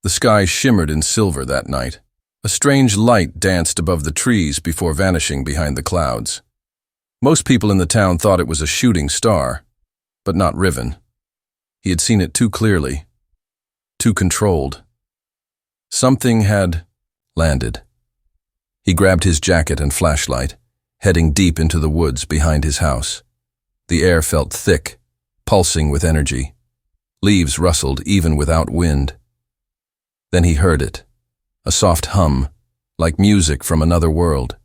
The sky shimmered in silver that night. A strange light danced above the trees before vanishing behind the clouds. Most people in the town thought it was a shooting star, but not Riven. He had seen it too clearly, too controlled. Something had landed. He grabbed his jacket and flashlight, heading deep into the woods behind his house. The air felt thick, pulsing with energy. Leaves rustled even without wind. Then he heard it, a soft hum, like music from another world.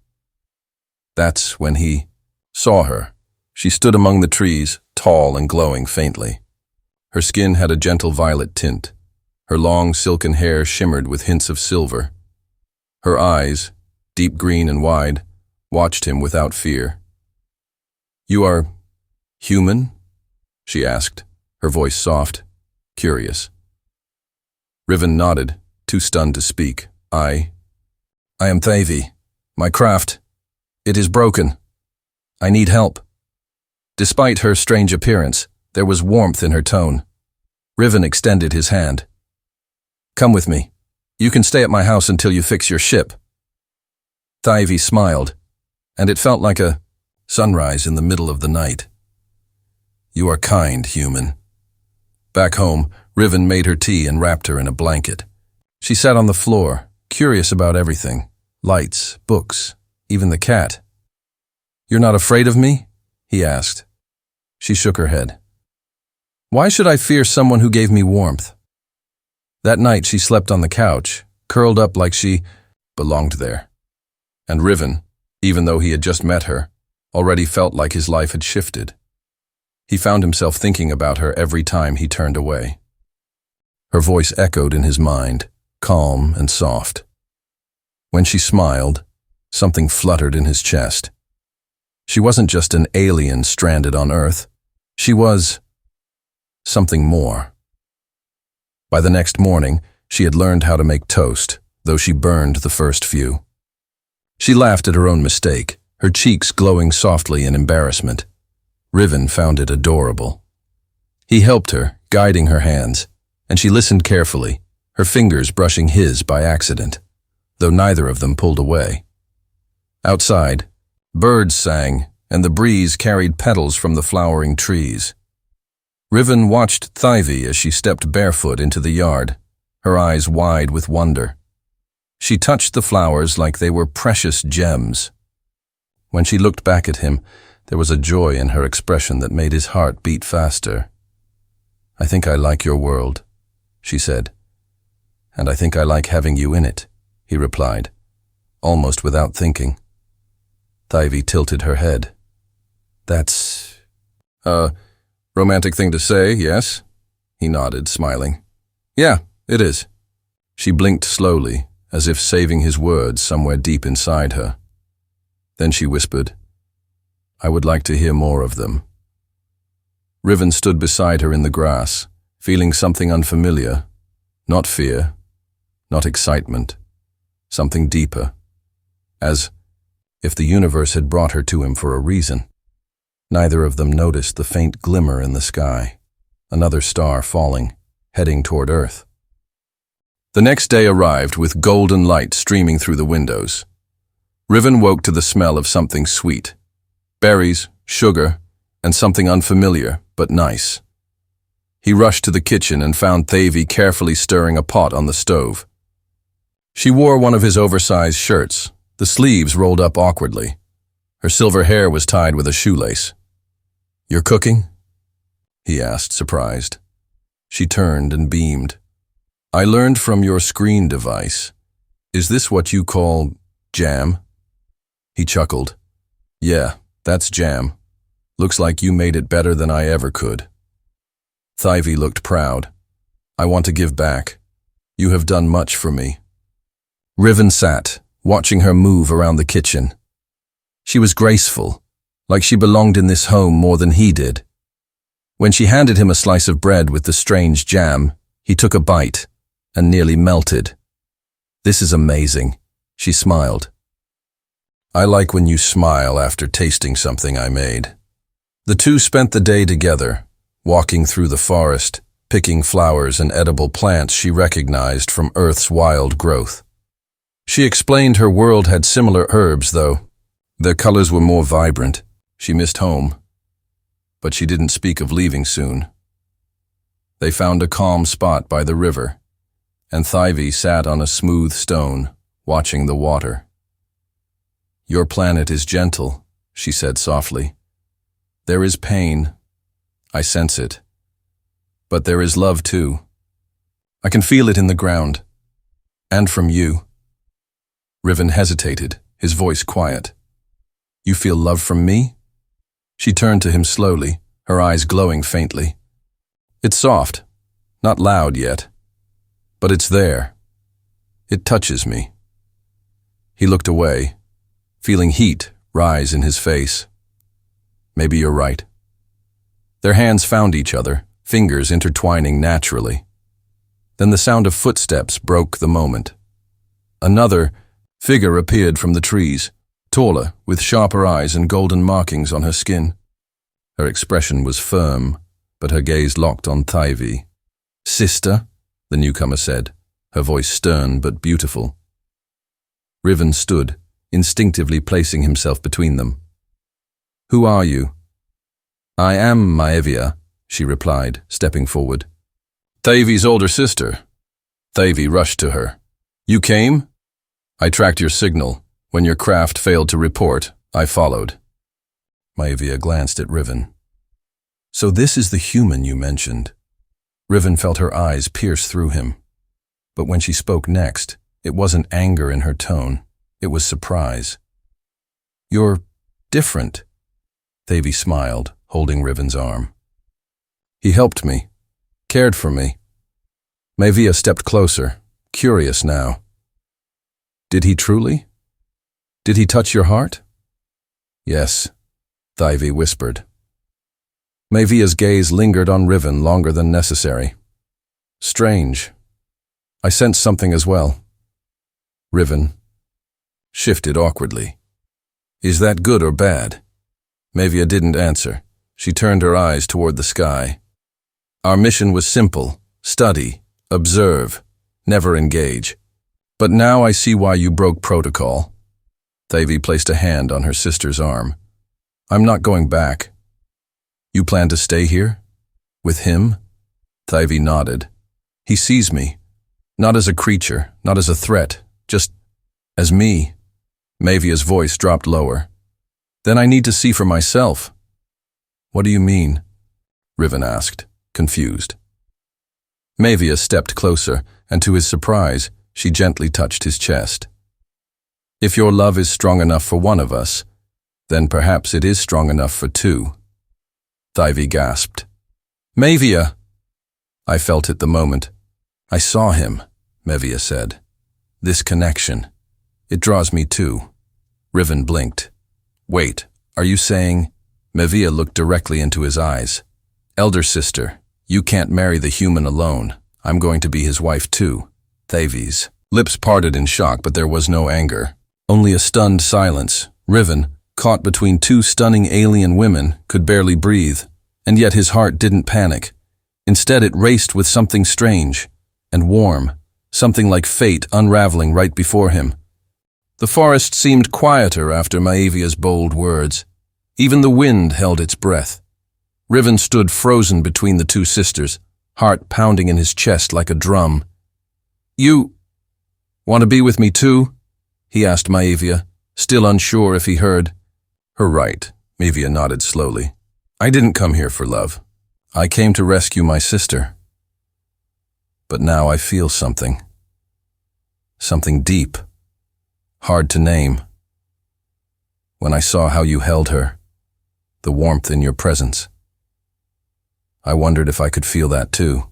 That's when he saw her. She stood among the trees, tall and glowing faintly. Her skin had a gentle violet tint. Her long, silken hair shimmered with hints of silver. Her eyes, deep green and wide, watched him without fear. "You are human?" she asked, her voice soft, curious. Riven nodded, too stunned to speak. I am Thavi. My craft, it is broken. I need help." Despite her strange appearance, there was warmth in her tone. Riven extended his hand. "Come with me. You can stay at my house until you fix your ship." Thavi smiled, and it felt like a sunrise in the middle of the night. "You are kind, human." Back home, Riven made her tea and wrapped her in a blanket. She sat on the floor, curious about everything. Lights, books, even the cat. "You're not afraid of me?" he asked. She shook her head. "Why should I fear someone who gave me warmth?" That night she slept on the couch, curled up like she belonged there. And Riven, even though he had just met her, already felt like his life had shifted. He found himself thinking about her every time he turned away. Her voice echoed in his mind, calm and soft. When she smiled, something fluttered in his chest. She wasn't just an alien stranded on Earth. She was something more. By the next morning, she had learned how to make toast, though she burned the first few. She laughed at her own mistake, her cheeks glowing softly in embarrassment. Riven found it adorable. He helped her, guiding her hands, and she listened carefully, her fingers brushing his by accident, though neither of them pulled away. Outside, birds sang, and the breeze carried petals from the flowering trees. Riven watched Thavi as she stepped barefoot into the yard, her eyes wide with wonder. She touched the flowers like they were precious gems. When she looked back at him, there was a joy in her expression that made his heart beat faster. "I think I like your world," she said. "And I think I like having you in it," he replied, almost without thinking. Thavi tilted her head. "That's a romantic thing to say, yes?" He nodded, smiling. "Yeah, it is." She blinked slowly, as if saving his words somewhere deep inside her. Then she whispered, "I would like to hear more of them." Riven stood beside her in the grass, feeling something unfamiliar. Not fear, not excitement, something deeper. As if the universe had brought her to him for a reason. Neither of them noticed the faint glimmer in the sky, another star falling, heading toward Earth. The next day arrived with golden light streaming through the windows. Riven woke to the smell of something sweet. Berries, sugar, and something unfamiliar, but nice. He rushed to the kitchen and found Thavi carefully stirring a pot on the stove. She wore one of his oversized shirts, the sleeves rolled up awkwardly. Her silver hair was tied with a shoelace. "You're cooking?" he asked, surprised. She turned and beamed. "I learned from your screen device. Is this what you call jam?" He chuckled. "Yeah, that's jam. Looks like you made it better than I ever could." Thavi looked proud. "I want to give back. You have done much for me." Riven sat, watching her move around the kitchen. She was graceful, like she belonged in this home more than he did. When she handed him a slice of bread with the strange jam, he took a bite and nearly melted. "This is amazing," she smiled. "I like when you smile after tasting something I made." The two spent the day together, walking through the forest, picking flowers and edible plants she recognized from Earth's wild growth. She explained her world had similar herbs, though. Their colors were more vibrant. She missed home. But she didn't speak of leaving soon. They found a calm spot by the river, and Thyve sat on a smooth stone, watching the water. "Your planet is gentle," she said softly. "There is pain. I sense it. But there is love too. I can feel it in the ground. And from you." Riven hesitated, his voice quiet. "You feel love from me?" She turned to him slowly, her eyes glowing faintly. "It's soft, not loud yet, but it's there. It touches me." He looked away, feeling heat rise in his face. "Maybe you're right." Their hands found each other, fingers intertwining naturally. Then the sound of footsteps broke the moment. Another figure appeared from the trees, taller, with sharper eyes and golden markings on her skin. Her expression was firm, but her gaze locked on Thyve. "Sister," the newcomer said, her voice stern but beautiful. Riven stood, instinctively placing himself between them. "Who are you?" "I am Maevia," she replied, stepping forward. "Thyve's older sister." Thyve rushed to her. "You came?" "I tracked your signal. When your craft failed to report, I followed." Maevia glanced at Riven. "So this is the human you mentioned." Riven felt her eyes pierce through him. But when she spoke next, it wasn't anger in her tone. It was surprise. "You're different." Thyve smiled, holding Riven's arm. "He helped me, cared for me." Maevia stepped closer, curious now. "Did he truly? Did he touch your heart?" "Yes," Thyve whispered. Maevia's gaze lingered on Riven longer than necessary. "Strange. I sensed something as well." Riven shifted awkwardly. "Is that good or bad?" Maevia didn't answer. She turned her eyes toward the sky. "Our mission was simple: study, observe, never engage. But now I see why you broke protocol." Thyve placed a hand on her sister's arm. "I'm not going back." "You plan to stay here? With him?" Thyve nodded. "He sees me. Not as a creature, not as a threat, just as me." Maevia's voice dropped lower. "Then I need to see for myself." "What do you mean?" Riven asked, confused. Maevia stepped closer, and to his surprise, she gently touched his chest. "If your love is strong enough for one of us, then perhaps it is strong enough for two." Thyve gasped. "Maevia!" "I felt it the moment. I saw him," Maevia said. "This connection. It draws me too." Riven blinked. "Wait, are you saying—" Maevia looked directly into his eyes. "Elder sister, you can't marry the human alone. I'm going to be his wife too." Thyve's lips parted in shock, but there was no anger. Only a stunned silence. Riven, caught between two stunning alien women, could barely breathe. And yet his heart didn't panic. Instead it raced with something strange and warm, something like fate unraveling right before him. The forest seemed quieter after Maevia's bold words. Even the wind held its breath. Riven stood frozen between the two sisters, heart pounding in his chest like a drum. "You want to be with me too?" he asked Maevia, still unsure if he heard. "Her right," Maevia nodded slowly. "I didn't come here for love. I came to rescue my sister. But now I feel something. Something deep, hard to name. When I saw how you held her, the warmth in your presence, I wondered if I could feel that too."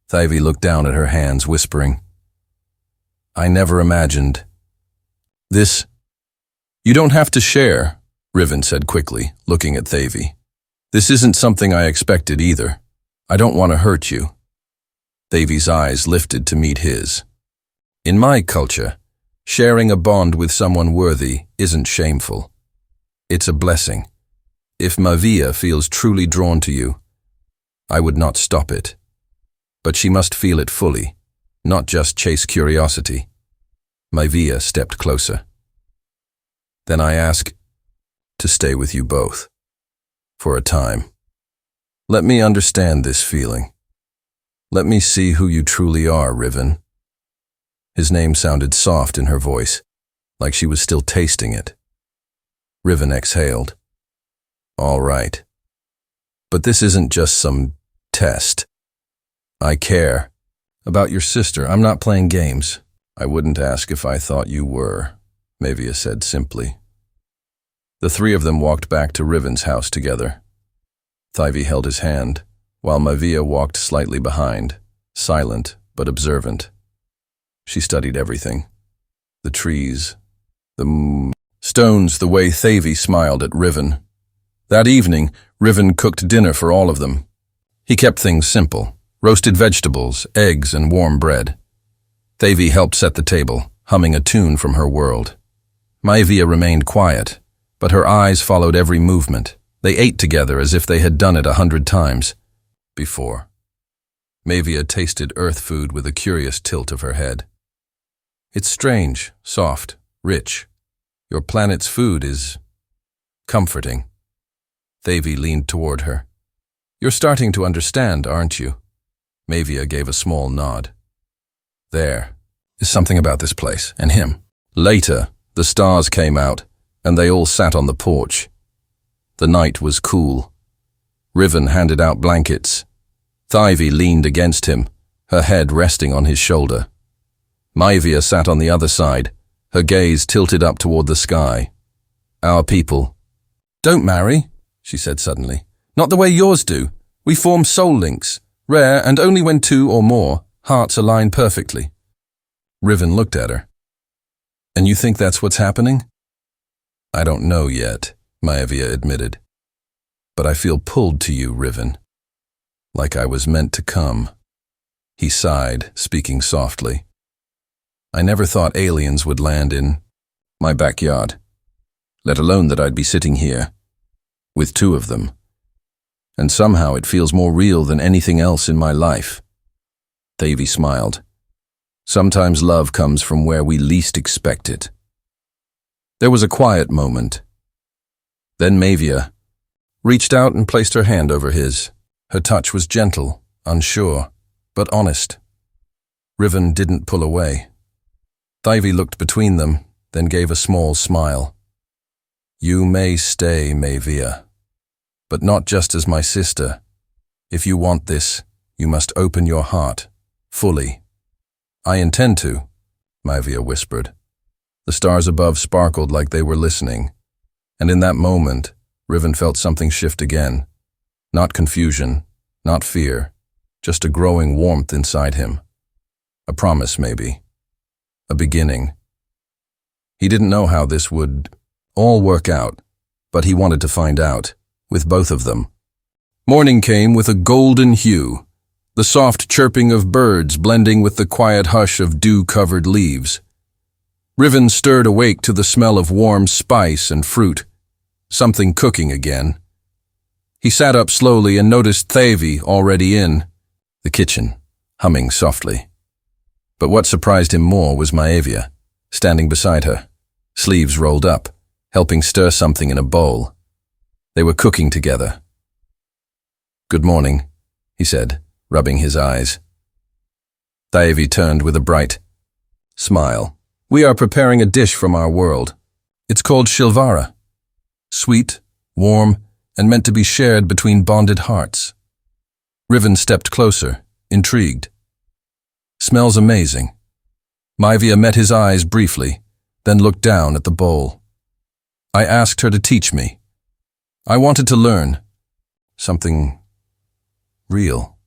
Thyve looked down at her hands, whispering, "I never imagined this." "You don't have to share," Riven said quickly, looking at Thyve. "This isn't something I expected either. I don't want to hurt you." Thyve's eyes lifted to meet his. "In my culture, sharing a bond with someone worthy isn't shameful. It's a blessing. If Maevia feels truly drawn to you, I would not stop it. But she must feel it fully, not just chase curiosity. Maivia stepped closer. Then I ask to stay with you both. For a time. Let me understand this feeling. Let me see who you truly are, Riven. His name sounded soft in her voice, like she was still tasting it. Riven exhaled. All right. But this isn't just some test. I care. About your sister, I'm not playing games. I wouldn't ask if I thought you were, Maivia said simply. The three of them walked back to Riven's house together. Thyvi held his hand, while Maivia walked slightly behind, silent but observant. She studied everything. The trees, the stones, the way Thyvi smiled at Riven. That evening, Riven cooked dinner for all of them. He kept things simple, roasted vegetables, eggs, and warm bread. Thyvi helped set the table, humming a tune from her world. Maivia remained quiet, but her eyes followed every movement. They ate together as if they had done it 100 times before. Maivia tasted earth food with a curious tilt of her head. It's strange, soft, rich. Your planet's food is comforting. Thyvi leaned toward her. You're starting to understand, aren't you? Maivia gave a small nod. There is something about this place and him. Later, the stars came out, and they all sat on the porch. The night was cool. Riven handed out blankets. Thyvi leaned against him, her head resting on his shoulder. Maivia sat on the other side, her gaze tilted up toward the sky. Our people. Don't marry, she said suddenly. Not the way yours do. We form soul links, rare and only when two or more hearts align perfectly. Riven looked at her. And you think that's what's happening? I don't know yet, Maivia admitted. But I feel pulled to you, Riven. Like I was meant to come. He sighed, speaking softly. I never thought aliens would land in my backyard, let alone that I'd be sitting here, with two of them. And somehow it feels more real than anything else in my life. Thyvi smiled. Sometimes love comes from where we least expect it. There was a quiet moment. Then Maivia reached out and placed her hand over his. Her touch was gentle, unsure, but honest. Riven didn't pull away. Thyvi looked between them, then gave a small smile. You may stay, Maivia, but not just as my sister. If you want this, you must open your heart, fully. I intend to, Maivia whispered. The stars above sparkled like they were listening, and in that moment, Riven felt something shift again. Not confusion, not fear, just a growing warmth inside him. A promise, maybe. A beginning. He didn't know how this would all work out, but he wanted to find out, with both of them. Morning came with a golden hue, the soft chirping of birds blending with the quiet hush of dew-covered leaves. Riven stirred awake to the smell of warm spice and fruit, something cooking again. He sat up slowly and noticed Thyvi already in the kitchen, humming softly. But what surprised him more was Maivia, standing beside her, sleeves rolled up, helping stir something in a bowl. They were cooking together. Good morning, he said, rubbing his eyes. Thyvi turned with a bright smile. We are preparing a dish from our world. It's called Shilvara. Sweet, warm, and meant to be shared between bonded hearts. Riven stepped closer, intrigued. Smells amazing. Maivia met his eyes briefly, then looked down at the bowl. I asked her to teach me. I wanted to learn. Something real.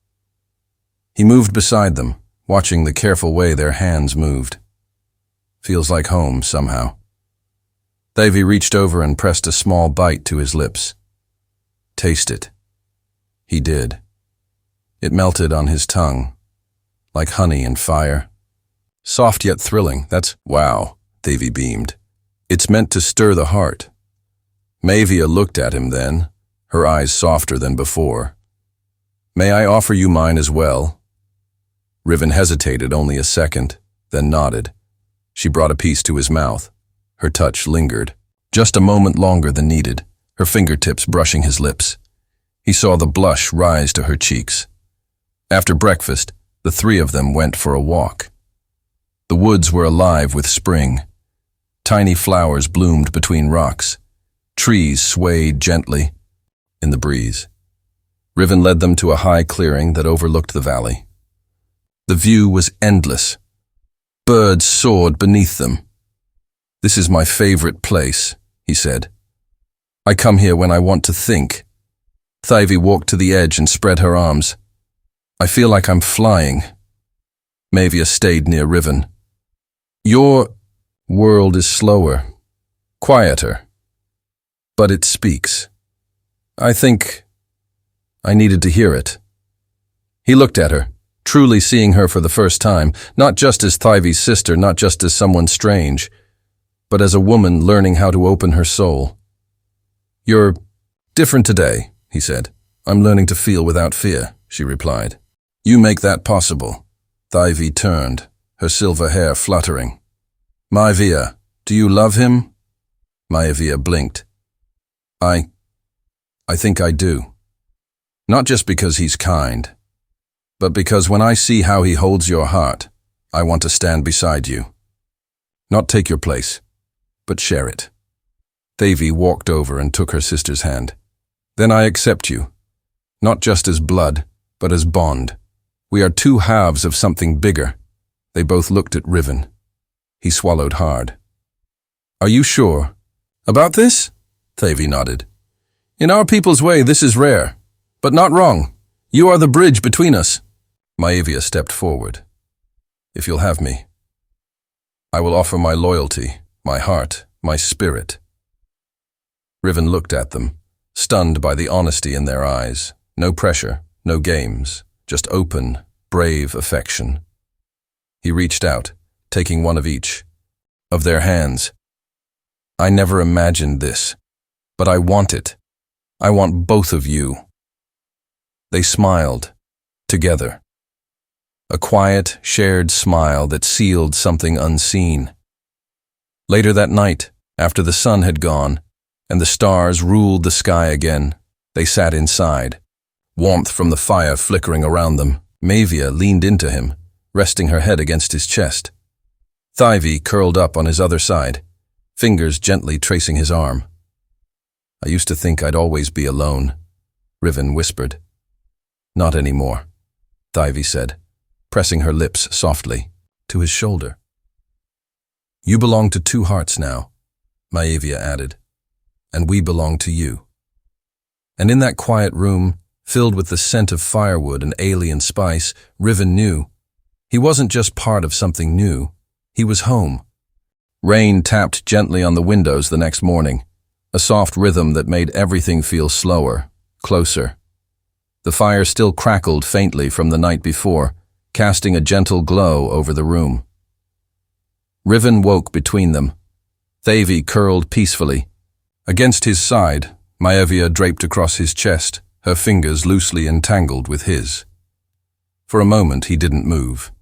He moved beside them, watching the careful way their hands moved. Feels like home, somehow. Thyvi reached over and pressed a small bite to his lips. Taste it. He did. It melted on his tongue, like honey and fire. Soft yet thrilling, that's wow, Thyvi beamed. It's meant to stir the heart. Maivia looked at him then, her eyes softer than before. May I offer you mine as well? Riven hesitated only a second, then nodded. She brought a piece to his mouth. Her touch lingered, just a moment longer than needed, her fingertips brushing his lips. He saw the blush rise to her cheeks. After breakfast, the three of them went for a walk. The woods were alive with spring. Tiny flowers bloomed between rocks. Trees swayed gently in the breeze. Riven led them to a high clearing that overlooked the valley. The view was endless. Birds soared beneath them. "This is my favorite place," he said. "I come here when I want to think." Thyvi walked to the edge and spread her arms. "I feel like I'm flying." Mavia stayed near Riven. "Your world is slower, quieter, but it speaks. I think I needed to hear it." He looked at her, truly seeing her for the first time, not just as Thyvi's sister, not just as someone strange, but as a woman learning how to open her soul. "You're different today," he said. "I'm learning to feel without fear," she replied. "You make that possible." Thyvi turned, her silver hair fluttering. "Maivia, do you love him?" Maivia blinked. I think I do. Not just because he's kind, but because when I see how he holds your heart, I want to stand beside you. Not take your place, but share it." Thyvi walked over and took her sister's hand. "Then I accept you, not just as blood, but as bond. We are two halves of something bigger." They both looked at Riven. He swallowed hard. "Are you sure about this?" Thyvi nodded. "In our people's way, this is rare, but not wrong. You are the bridge between us." Maivia stepped forward. "If you'll have me, I will offer my loyalty, my heart, my spirit." Riven looked at them, stunned by the honesty in their eyes. No pressure, no games, just open, brave affection. He reached out, taking one of each of their hands. "I never imagined this, but I want it. I want both of you." They smiled, together. A quiet, shared smile that sealed something unseen. Later that night, after the sun had gone, and the stars ruled the sky again, they sat inside, warmth from the fire flickering around them. Maivia leaned into him, resting her head against his chest. Thyvi curled up on his other side, fingers gently tracing his arm. "I used to think I'd always be alone," Riven whispered. "Not anymore," Thyvi said, pressing her lips softly to his shoulder. "You belong to two hearts now," Maivia added, "and we belong to you." And in that quiet room, filled with the scent of firewood and alien spice, Riven knew he wasn't just part of something new, he was home. Rain tapped gently on the windows the next morning, a soft rhythm that made everything feel slower, closer. The fire still crackled faintly from the night before, casting a gentle glow over the room. Riven woke between them. Thyvi curled peacefully. Against his side, Maivia draped across his chest, her fingers loosely entangled with his. For a moment he didn't move.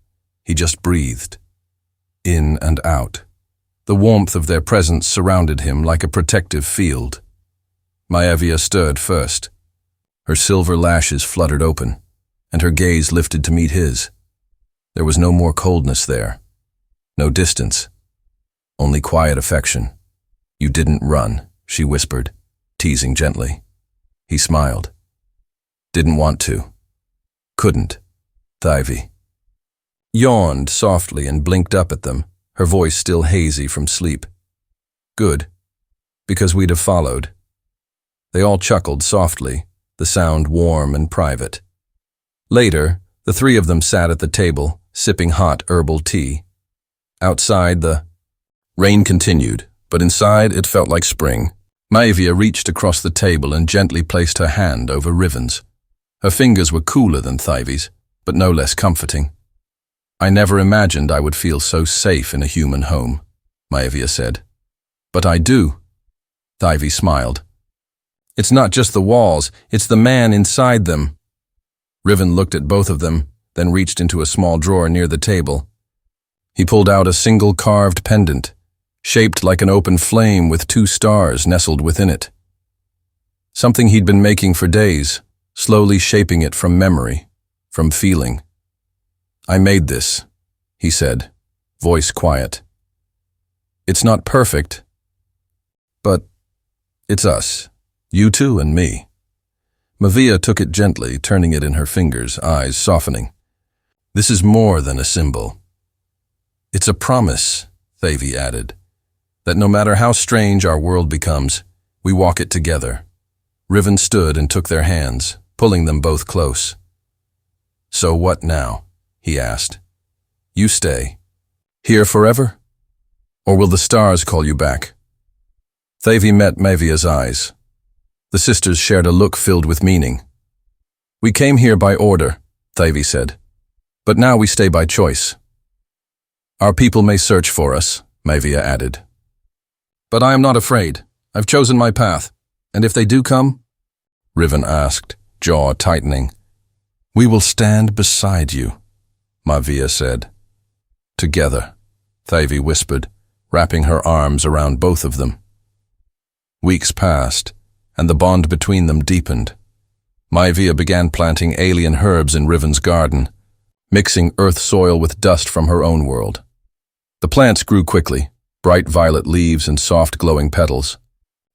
He just breathed. In and out. The warmth of their presence surrounded him like a protective field. Maivia stirred first. Her silver lashes fluttered open, and her gaze lifted to meet his. There was no more coldness there. No distance. Only quiet affection. "You didn't run," she whispered, teasing gently. He smiled. "Didn't want to. Couldn't." Thyvi yawned softly and blinked up at them, her voice still hazy from sleep. "Good, because we'd have followed." They all chuckled softly, the sound warm and private. Later, the three of them sat at the table, sipping hot herbal tea. Outside, the rain continued, but inside it felt like spring. Maivia reached across the table and gently placed her hand over Riven's. Her fingers were cooler than Thyvi's, but no less comforting. "I never imagined I would feel so safe in a human home," Maivia said. "But I do." Thyvi smiled. "It's not just the walls, it's the man inside them." Riven looked at both of them, then reached into a small drawer near the table. He pulled out a single carved pendant, shaped like an open flame with 2 stars nestled within it. Something he'd been making for days, slowly shaping it from memory, from feeling. "I made this," he said, voice quiet. "It's not perfect, but it's us, you two and me." Mavia took it gently, turning it in her fingers, eyes softening. "This is more than a symbol. It's a promise," Thavi added, "that no matter how strange our world becomes, we walk it together." Riven stood and took their hands, pulling them both close. "So what now?" he asked. "You stay here forever? Or will the stars call you back?" Thavi met Mavia's eyes. The sisters shared a look filled with meaning. "We came here by order," Thavi said, "but now we stay by choice. Our people may search for us," Mavia added. "But I am not afraid. I've chosen my path. And if they do come?" Riven asked, jaw tightening. "We will stand beside you," Mavia said. "Together," Thavi whispered, wrapping her arms around both of them. Weeks passed, and the bond between them deepened. Mavia began planting alien herbs in Riven's garden, mixing earth soil with dust from her own world. The plants grew quickly, bright violet leaves and soft glowing petals.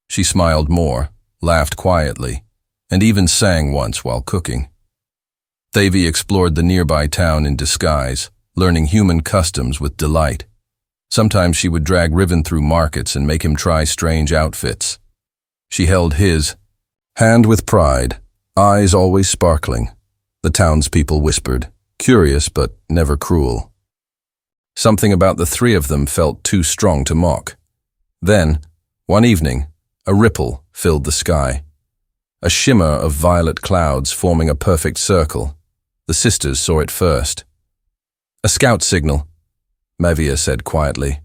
She smiled more, laughed quietly, and even sang once while cooking. Thavi explored the nearby town in disguise, learning human customs with delight. Sometimes she would drag Riven through markets and make him try strange outfits. She held his hand with pride, eyes always sparkling. The townspeople whispered, curious but never cruel. Something about the 3 of them felt too strong to mock. Then, one evening, a ripple filled the sky. A shimmer of violet clouds forming a perfect circle. The sisters saw it first. "A scout signal," Mavia said quietly.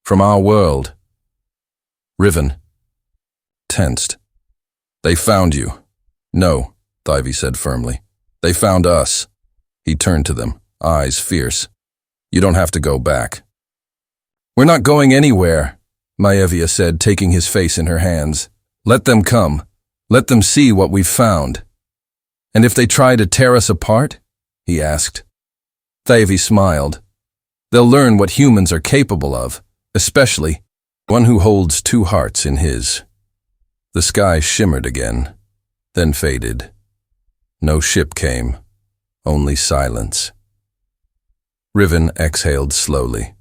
"From our world." Riven tensed. "They found you." "No," Thavi said firmly. "They found us." He turned to them, eyes fierce. "You don't have to go back." "We're not going anywhere," Maevia said, taking his face in her hands. "Let them come. Let them see what we've found." "And if they try to tear us apart?" he asked. Thavi smiled. "They'll learn what humans are capable of, especially one who holds 2 hearts in his." The sky shimmered again, then faded. No ship came, only silence. Riven exhaled slowly.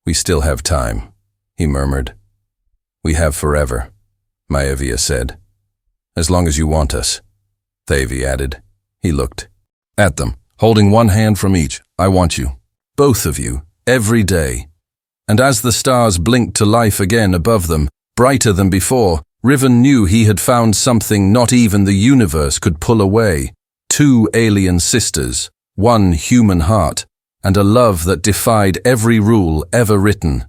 "We still have time," he murmured. "We have forever," Maevia said. "As long as you want us," Thavi added. He looked at them, holding one hand from each. "I want you, both of you, every day." And as the stars blinked to life again above them, brighter than before, Riven knew he had found something not even the universe could pull away. 2 alien sisters, 1 human heart, and a love that defied every rule ever written.